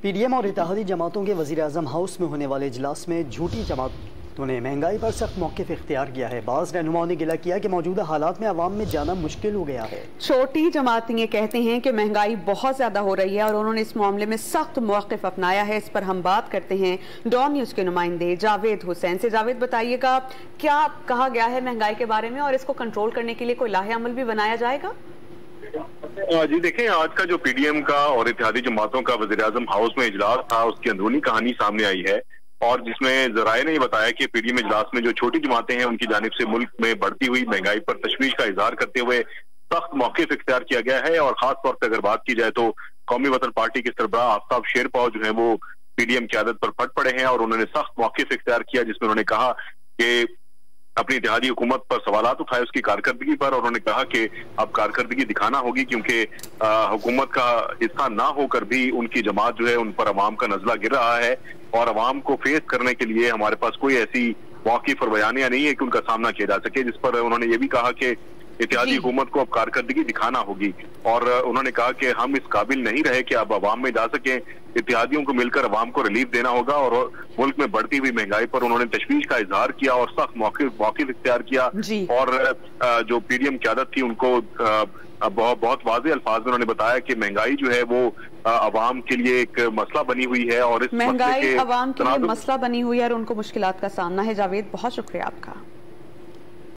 PDM और इत्तेहादी जमातों के वज़ीर-ए-आज़म हाउस में होने वाले इजलास में झूठी जमातों ने महंगाई पर सख्त मौक़िफ़ इख्तियार किया है। बाज़ रहनुमाओं ने गिला किया कि मौजूदा हालात में आवाम में जाना मुश्किल हो गया है। छोटी जमातें ये कहते हैं कि महंगाई बहुत ज्यादा हो रही है और उन्होंने इस मामले में सख्त मौक़िफ़ अपनाया है। इस पर हम बात करते हैं डॉन न्यूज़ के नुमाइंदे जावेद हुसैन से। जावेद, बताइएगा क्या कहा गया है महंगाई के बारे में और इसको कंट्रोल करने के लिए कोई लाहे अमल भी बनाया जाएगा? जी देखें, आज का जो पीडीएम का और इत्तेहादी जमातों का वज़ीर-ए-आज़म हाउस में इजलास था, उसकी अंदरूनी कहानी सामने आई है और जिसमें ज़राए ने बताया कि पीडीएम इजलास में जो छोटी जमातें हैं उनकी जानिब से मुल्क में बढ़ती हुई महंगाई पर तशवीश का इजहार करते हुए सख्त मौक़िफ़ इख्तियार किया गया है। और खास तौर पर अगर बात की जाए तो कौमी वतन पार्टी के सरबराह आफ्ताब शेरपाव जो है वो पीडीएम की आदत पर फट पड़े हैं और उन्होंने सख्त मौक़िफ़ इख्तियार किया, जिसमें उन्होंने कहा कि अपनी इत्तेहादी हुकूमत पर सवालात उठाए उसकी कारकर्दगी पर, और उन्होंने कहा कि अब कारकर्दगी दिखाना होगी क्योंकि हुकूमत का हिस्सा ना होकर भी उनकी जमात जो है उन पर अवाम का नजला गिर रहा है और अवाम को फेस करने के लिए हमारे पास कोई ऐसी मौक़िफ़ और बयानियां नहीं है कि उनका सामना किया जा सके। जिस पर उन्होंने ये भी कहा कि इत्तेहादी हुकूमत को अब कारकर्दगी दिखाना होगी और उन्होंने कहा कि हम इस काबिल नहीं रहे कि अब अवाम में जा सके, इत्तेहादियों को मिलकर अवाम को रिलीफ देना होगा। और मुल्क में बढ़ती हुई महंगाई पर उन्होंने तशवीश का इजहार किया और सख्त मौक़िफ़ इख्तियार किया और जो पीडीएम की आदत थी उनको बहुत वाज़ेह अल्फाज में उन्होंने बताया कि महंगाई जो है वो अवाम के लिए एक मसला बनी हुई है और इस महंगाई अवाम के लिए मसला बनी हुई है और उनको मुश्किलात का सामना है। जावेद, बहुत शुक्रिया आपका।